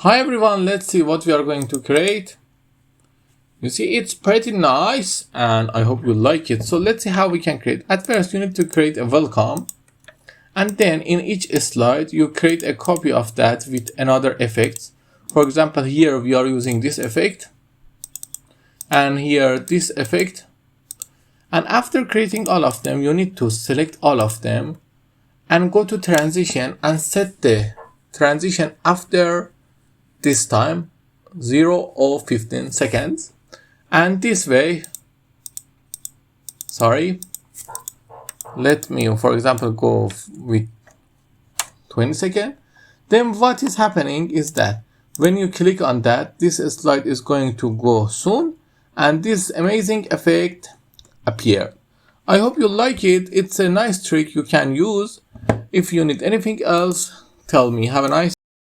Hi everyone, let's see what we are going to create. You see, it's pretty nice and I hope you like it. So let's see how we can create. At first, you need to create a welcome, and then in each slide you create a copy of that with another effect. For example, here we are using this effect, and here this effect. And after creating all of them, you need to select all of them and go to transition and set the transition after this time 0 or 15 seconds, and this way, let me for example go with 20 seconds. Then what is happening is that when you click on that, this slide is going to go soon and this amazing effect appear. I hope you like it. It's a nice trick you can use. If you need anything else, tell me. Have a nice